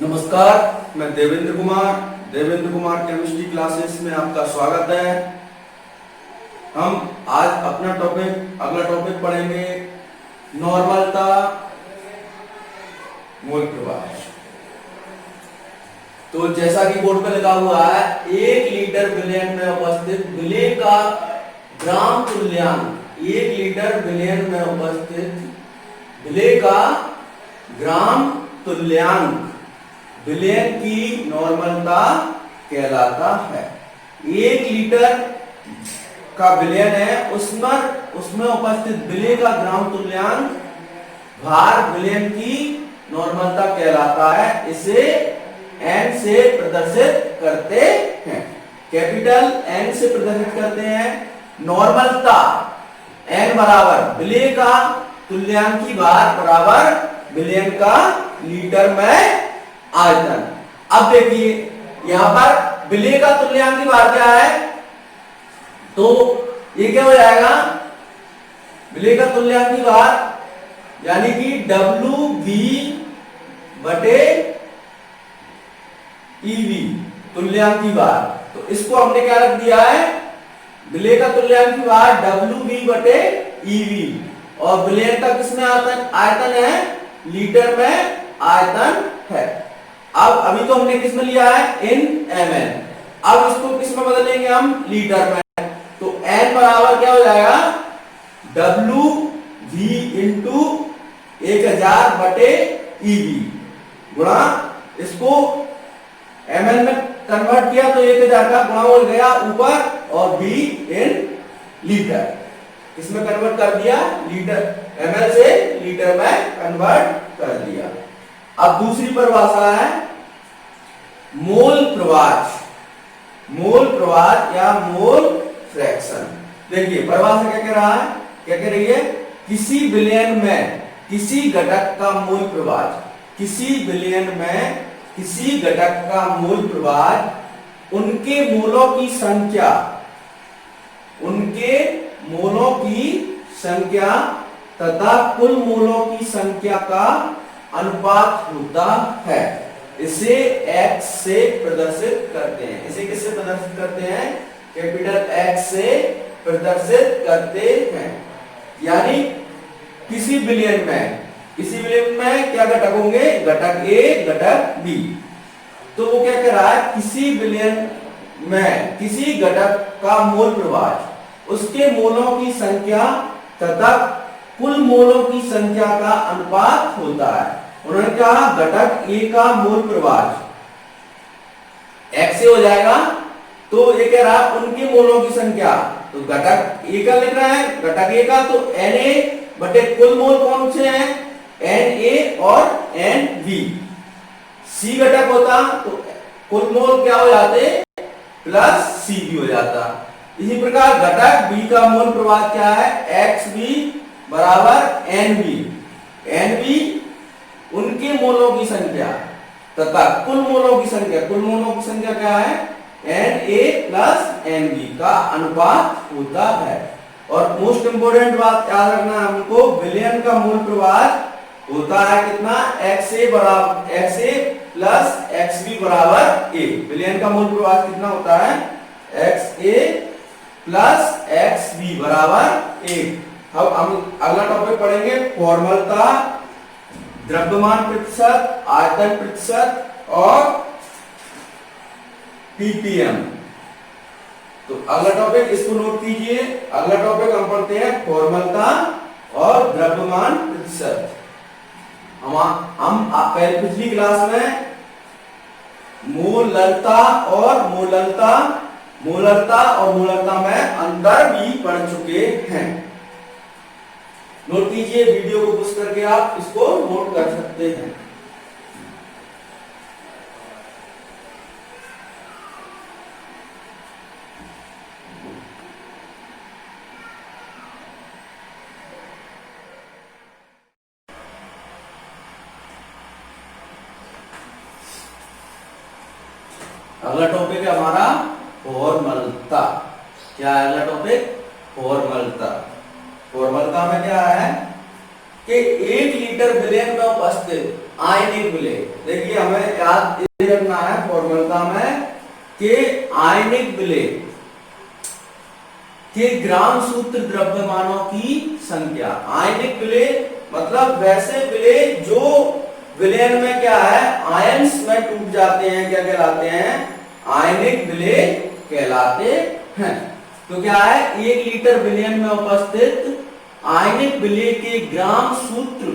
नमस्कार, मैं Devendra Kumar chemistry classes में आपका स्वागत है। हम आज अगला टॉपिक पढ़ेंगे नॉर्मलता मोल प्रवाह। तो जैसा कि बोर्ड पे लिखा हुआ है, 1 लीटर विलयन में उपस्थित विलय का ग्राम तुल्यांक, 1 लीटर विलयन में उपस्थित विलय का ग्राम तुल्यांक विलयन की नॉर्मलता कहलाता है। 1 लीटर का विलयन है, उसमें उपस्थित विलय का ग्राम तुल्यांक भार विलयन की नॉर्मलता कहलाता है। इसे n से प्रदर्शित करते हैं, कैपिटल N से प्रदर्शित करते हैं। नॉर्मलता n बराबर विलय का तुल्यांक की भार बराबर विलयन का लीटर में आयतन। अब देखिए यहां पर विलय का तुल्यांक की भार क्या है, तो ये क्या हो जाएगा, विलय का तुल्यांक की भार यानी कि WV बटे EV तुल्यांक की भार। तो इसको हमने क्या रख दिया है, विलय का तुल्यांक की भार WV बटे EV और विलयन का किसमें आयतन है, लीटर में आयतन है। अब अभी तो हमने किसमें लिया है, इन ml। अब इसको किसमें बदलेंगे हम, लीटर में। तो n बराबर क्या हो जाएगा, WV इंटू 1000 बटे EV गुणा, इसको ml में कन्वर्ट किया तो 1000 का गुणा हो गया ऊपर और V इन लीटर, इसमें कन्वर्ट कर दिया, लीटर ml से लीटर में कन्वर्ट कर दिया। अब दूसरी परिभाषा है मोल प्रवाह, या मोल फ्रैक्शन। देखिए परिभाषा क्या कह रहा है, क्या कह रही है, किसी विलयन में किसी घटक का मोल प्रवाह, किसी विलयन में किसी घटक का मोल प्रवाह उनके मोलों की संख्या तथा कुल मोलों की संख्या का अनुपात होता है। इसे x से प्रदर्शित करते हैं। इसे किससे प्रदर्शित करते हैं, कैपिटल X से प्रदर्शित करते हैं। यानी किसी विलयन में क्या घटक होंगे, घटक A घटक B। तो वो क्या कह रहा है, किसी विलयन में किसी घटक का मोल प्रवाह उसके मोलों की संख्या तथा कुल मोलों की संख्या का अनुपात होता है। उन्होंने कहा घटक A का मोल प्रवाह x से हो जाएगा, तो ये कह रहा है उनके मोलों की संख्या, तो घटक A का लिख रहा है, घटक A का तो Na बटे कुल मोल कौन से हैं, Na और Nv। C घटक होता तो कुल मोल क्या हो जाते, प्लस Cv हो जाता। इसी प्रकार घटक B का मोल प्रवाह क्या है, Xv बराबर Nv उनके मोलों की संख्या तथा कुल मोलों की संख्या क्या है, Na प्लस Nv का अनुपात होता है। और मोस्ट इंपोर्टेंट बात याद रखना है हमको, विलयन का मोल प्रवाह होता है कितना, XA प्लस XB बराबर A। विलयन का मोल प्रवाह कितना होता है, XA प्लस XB बराबर A। अब हम अगला टॉपिक पढ़ेंगे फॉर्मलता, द्रव्यमान प्रतिशत, आयतन प्रतिशत और ppm। तो अगला टॉपिक इसको नोट कीजिए। अगला टॉपिक हम पढ़ते हैं फॉर्मलता और द्रव्यमान प्रतिशत। हम पिछली क्लास में मोलरता और मोलरता में अंतर भी पढ़ चुके हैं। नोट कीजिए, वीडियो को पुश करके आप इसको नोट कर सकते हैं। अगला टॉपिक है हमारा फॉर्मलता। क्या है अगला टॉपिक, फॉर्मलता। फॉर्मलता में क्या है, कि 1 लीटर विलयन में उपस्थित आयनिक विलय, देखिए हमें याद रखना है फॉर्मूला में कि आयनिक विलय के ग्राम सूत्र द्रव्यमानों की संख्या। आयनिक विलय मतलब वैसे विलय जो विलयन में क्या है, आयंस में टूट जाते हैं, क्या कहलाते हैं, आयनिक विलय कहलाते हैं। तो क्या है, 1 लीटर विलयन में उपस्थित आयनिक विलय के ग्राम सूत्र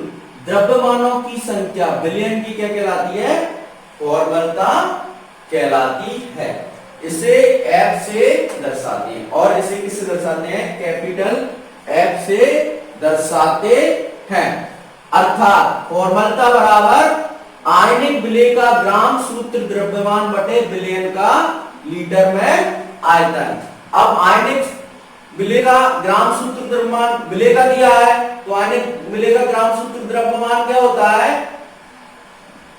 द्रव्यमानों की संख्या विलयन की क्या कहलाती है, फॉर्मलता कहलाती है। इसे F से दर्शाते हैं और इसे किससे दर्शाते हैं, कैपिटल F से दर्शाते हैं। अर्थात फॉर्मलता बराबर आयनिक विलय का ग्राम सूत्र द्रव्यमान बटे विलयन का लीटर में आयतन। अब आयनिक विलय का ग्राम सूत्र द्रव्यमान विलय का दिया है, तो आयनिक विलय का ग्राम सूत्र द्रव्यमान क्या होता है,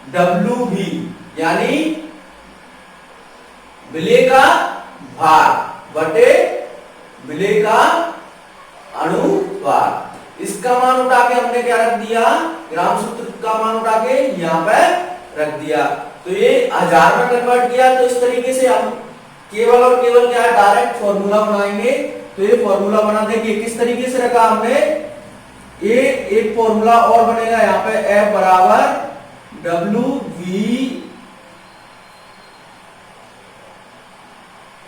WV, यानी विलय का भार बटे विलय का अनुपात। इसका मान उठा के हमने क्या रख दिया, ग्राम सूत्र का मान उठा के यहाँ पे रख दिया। तो ये 1000 में कन्वर्ट किया, तो इस तरीके से हम केवल और केवल क्या है, डायरेक्ट फॉर्मूला बनाएंगे। तो ये फॉर्मूला बना देंगे, किस तरीके से रखा हमने, ये एक फॉर्मूला और बनेगा यहाँ पे, F बराबर WV,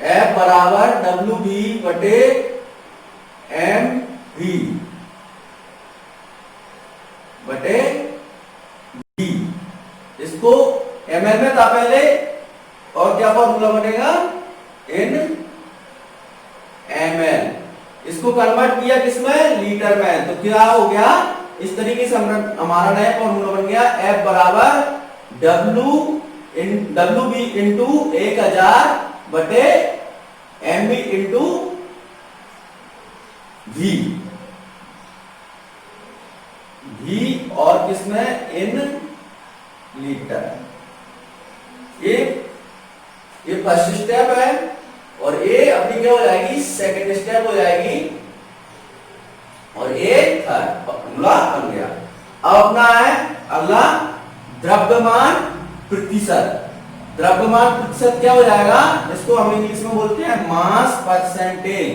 F बराबर WV बटे MV बटे V। इसको ml में था पहले, और क्या फॉर्मूला बनेगा, in ml। इसको कन्वर्ट किया किसमें, लीटर में, तो क्या हो गया, इस तरीके से हमारा नया फॉर्मूला बन गया, F बराबर WV इंटू 1000 बटे MV इंटू V और किसमें, इन लीटर। ये फर्स्ट स्टेप है और ये अपनी क्या हो जाएगी, सेकंड स्टेप हो जाएगी, और ये थर्ड फॉर्मूला बन गया। अब अपना है अगला द्रव्यमान प्रतिशत। द्रव्यमान प्रतिशत क्या हो जाएगा, इसको हम इंग्लिश में बोलते हैं मास परसेंटेज।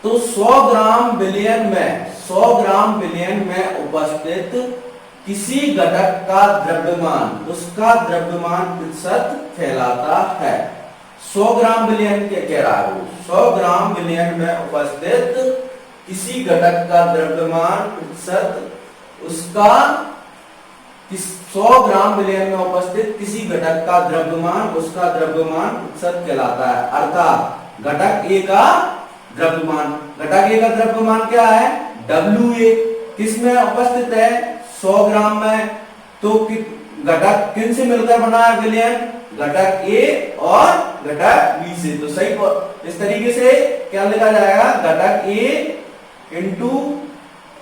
तो 100 ग्राम विलयन में उपस्थित किसी घटक का द्रव्यमान, उसका द्रव्यमान प्रतिशत कहलाता है। 100 ग्राम विलयन क्या कह रहा है वो, 100 ग्राम विलयन में उपस्थित किसी घटक का द्रव्यमान प्रतिशत, उसका 100 ग्राम विलयन में उपस्थित किसी घटक का द्रव्यमान, उसका द्रव्यमान प्रतिशत कहलाता है। अर्थात घटक A का द्रव्यमान, घटक A का द्रव्यमान क्या है, WA, किसमें उपस्थित है, 100 ग्राम में। तो घटक किन से मिलकर बना है विलयन, घटक A और घटक B से। तो सही इस तरीके से क्या लिखा जाएगा, घटक A इंटू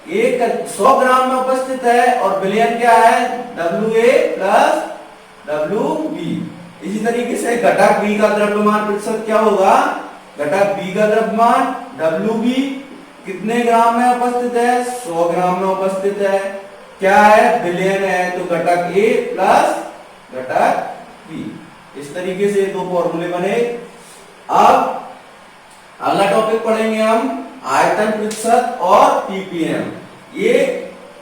100 ग्राम में उपस्थित है और विलयन क्या है, WA प्लस WB। इसी तरीके से घटक B का द्रव्यमान प्रतिशत क्या होगा, घटक B का द्रव्यमान WB कितने ग्राम में उपस्थित है, 100 ग्राम में उपस्थित है, क्या है, विलयन है, तो घटक A प्लस घटक B। इस तरीके से दो फॉर्मूले बने। अब अगला टॉपिक पढ़ेंगे हम आयतन प्रतिशत और ppm। ये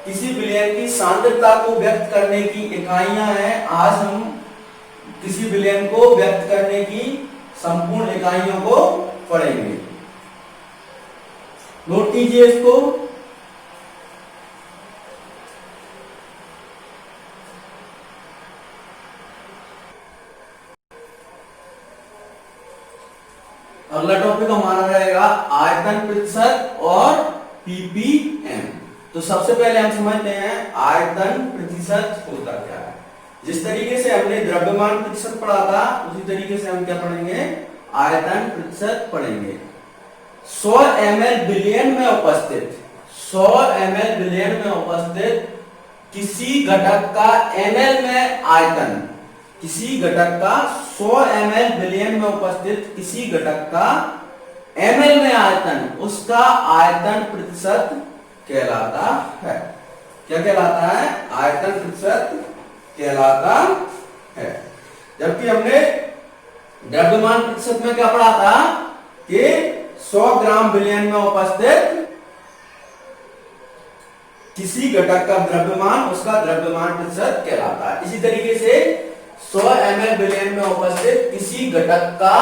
किसी विलयन की सांद्रता को व्यक्त करने की इकाइयां हैं। आज हम किसी विलयन को व्यक्त करने की संपूर्ण इकाइयों को पढ़ेंगे। नोट कीजिए इसको। अगला टॉपिक हमारा रहेगा आयतन प्रतिशत और ppm। तो सबसे पहले हम समझते हैं आयतन प्रतिशत होता क्या है। जिस तरीके से हमने द्रव्यमान प्रतिशत पढ़ा था, उसी तरीके से हम क्या पढ़ेंगे, आयतन प्रतिशत पढ़ेंगे। 100 ml विलयन में उपस्थित, 100 ml विलयन में उपस्थित किसी घटक का ml में आयतन, किसी घटक का 100 ml विलयन में उपस्थित किसी घटक का ml में आयतन, उसका आयतन प्रतिशत कहलाता है। क्या कहलाता है? आयतन प्रतिशत कहलाता है। जबकि हमने द्रव्यमान प्रतिशत में क्या पढ़ा था कि 100 ग्राम विलयन में उपस्थित किसी घटक का द्रव्यमान उसका द्रव्यमान प्रतिशत कहलाता है। इसी तरीके से 100 ml विलयन में उपस्थित किसी घटक का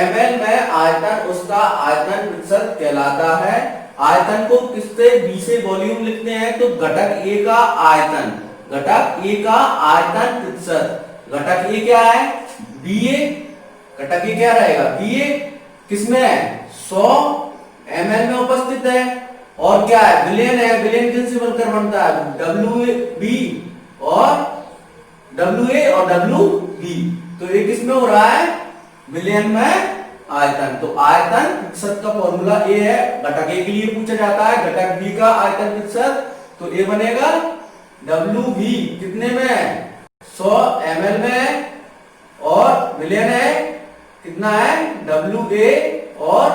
ml में आयतन उसका आयतन प्रतिशत कहलाता है। आयतन को किससे? b से वॉल्यूम लिखते हैं तो घटक A का आयतन, घटक A का आयतन प्रतिशत, घटक A क्या है? BA, घटक A क्या रहेगा? BA किसमें है? 100 ml में उपस्थित है और क्या है? विलयन है। विलयन किससे बनकर बनता है? WB और WA और WB। तो ये किसमें हो रहा है? विलयन में आयतन। तो आयतन प्रतिशत का फॉर्मूला A है, घटक A के लिए पूछा जाता है, घटक B का आयतन प्रतिशत, तो A बनेगा WB कितने में है? 100 ml में है और विलयन है कितना है? WA और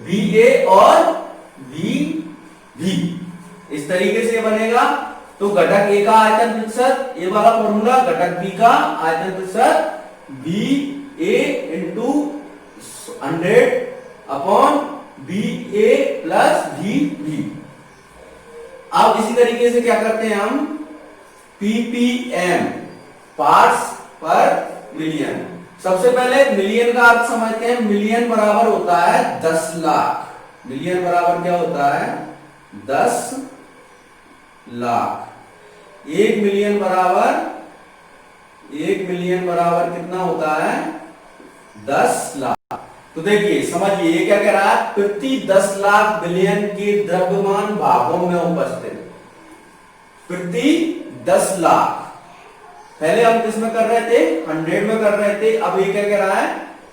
BA और BB। इस तरीके से बनेगा। तो घटक A का आयतन प्रतिशत, ये वाला फॉर्मूला, घटक B का आयतन प्रतिशत BA into 100 upon BA plus BB। अब इसी तरीके से क्या करते हैं हम? PPM पार्ट्स पर मिलियन। सबसे पहले मिलियन का अर्थ समझते हैं। मिलियन बराबर होता है 10 लाख। मिलियन बराबर क्या होता है? 10 लाख। 1 मिलियन बराबर कितना होता है? 10 लाख। तो देखिए समझिए ये क्या कह रहा है? प्रति 10 लाख बिलियन के द्रव्यमान भागों में उपस्थित, प्रति 10 लाख। पहले हम किसमें कर रहे थे? 100 में कर रहे थे। अब ये क्या कह रहा है?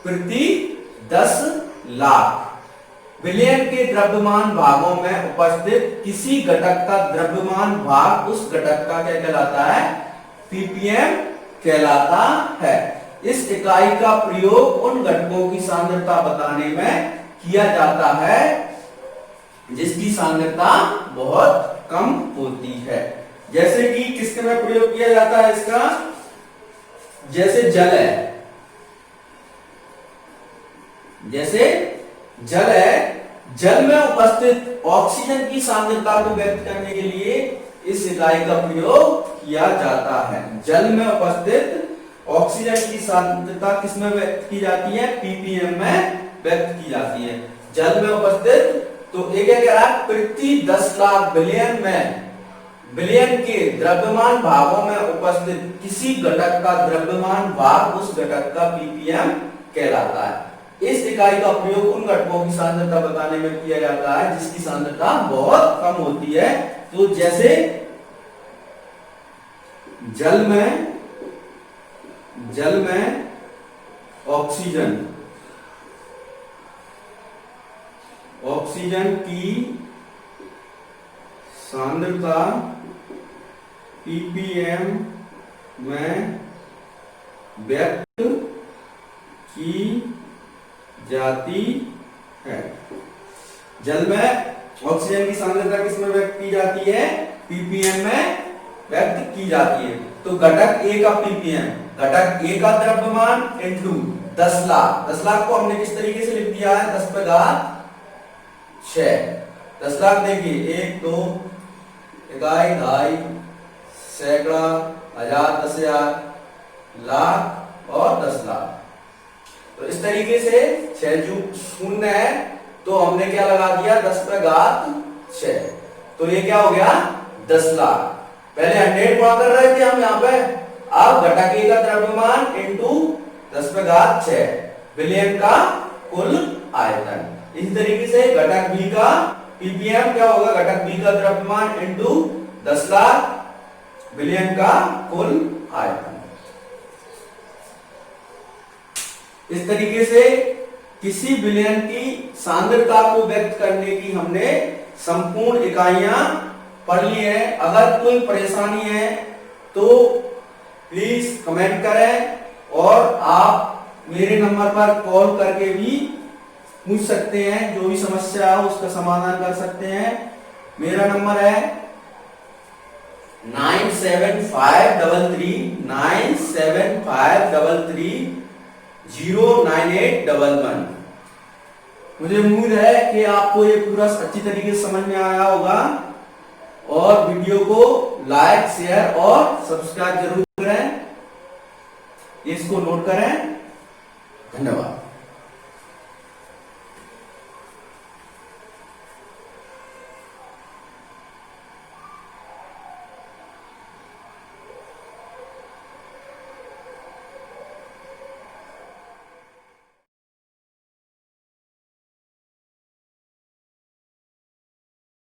प्रति 10 लाख बिलियन के द्रव्यमान भागों में उपस्थित किसी घटक का द्रव्यमान भाग उस घटक का क्या कहलाता है? पीपीएम कहलाता है। इस इकाई का प्रयोग उन घटकों की सांद्रता बताने में किया जाता है जिसकी सांद्रता बहुत कम होती है। जैसे कि किसके में प्रयोग किया जाता है इसका? जैसे जल है, जैसे जल है, जल में उपस्थित ऑक्सीजन की सांद्रता को व्यक्त करने के लिए इस इकाई का प्रयोग किया जाता है। जल में उपस्थित ऑक्सीजन की सांद्रता किसमें व्यक्त की जाती है? पीपीएम में व्यक्त की जाती है। जल में उपस्थित, तो ये क्या कह रहा है? प्रति 10 लाख बिलियन में, बिलियन के द्रव्यमान भागों में उपस्थित किसी घटक का द्रव्यमान भाग उस घटक का पीपीएम कहलाता है। इस इकाई का प्रयोग उन घटकों की सांद्रता बताने में किया जाता है जिसकी सांद्रता बहुत कम होती है। तो जैसे जल में ऑक्सीजन की सांद्रता पीपीएम में व्यक्त की जाती है। जल में ऑक्सीजन की सांद्रता किसमें व्यक्त की जाती है? पीपीएम में व्यक्त की जाती है। तो घटक ए का पीपीएम, घटक ए का द्रव्यमान इंटू 10 लाख। 10 लाख को हमने किस तरीके से लिख दिया है? 10 पे घात 6। 10 लाख देखिए 1 2 इकाई ढाई सैकड़ा हजार 10,000 लाख और 10 लाख। तो इस तरीके से 6 जो शून्य है तो हमने क्या लगा दिया? 10 पे घात 6। तो ये क्या हो गया? 10 लाख। पहले 100 गुणा कर रहे थे हम यहाँ पे। अब घटक ए का द्रव्यमान इंटू 10 पे घात 6 बिलियन का कुल आयतन। इस तरीके से घटक बी का पीपीएम क्या होगा? घटक बी का द्रव्यमान इंटू 10 लाख बिलियन का कुल आयतन। इस तरीके से किसी बिलियन की सांद्रता को व्यक्त करने की हमने संपूर्ण इकाइयां पढ़ ली है। अगर कोई परेशानी है तो प्लीज कमेंट करें और आप मेरे नंबर पर कॉल करके भी पूछ सकते हैं। जो भी समस्या हो उसका समाधान कर सकते हैं। मेरा नंबर है 9753309811। मुझे उम्मीद है कि आपको ये पूरा अच्छी तरीके से समझ में आया होगा, और वीडियो को लाइक, शेयर और सब्सक्राइब जरूर करें, इसको नोट करें। धन्यवाद।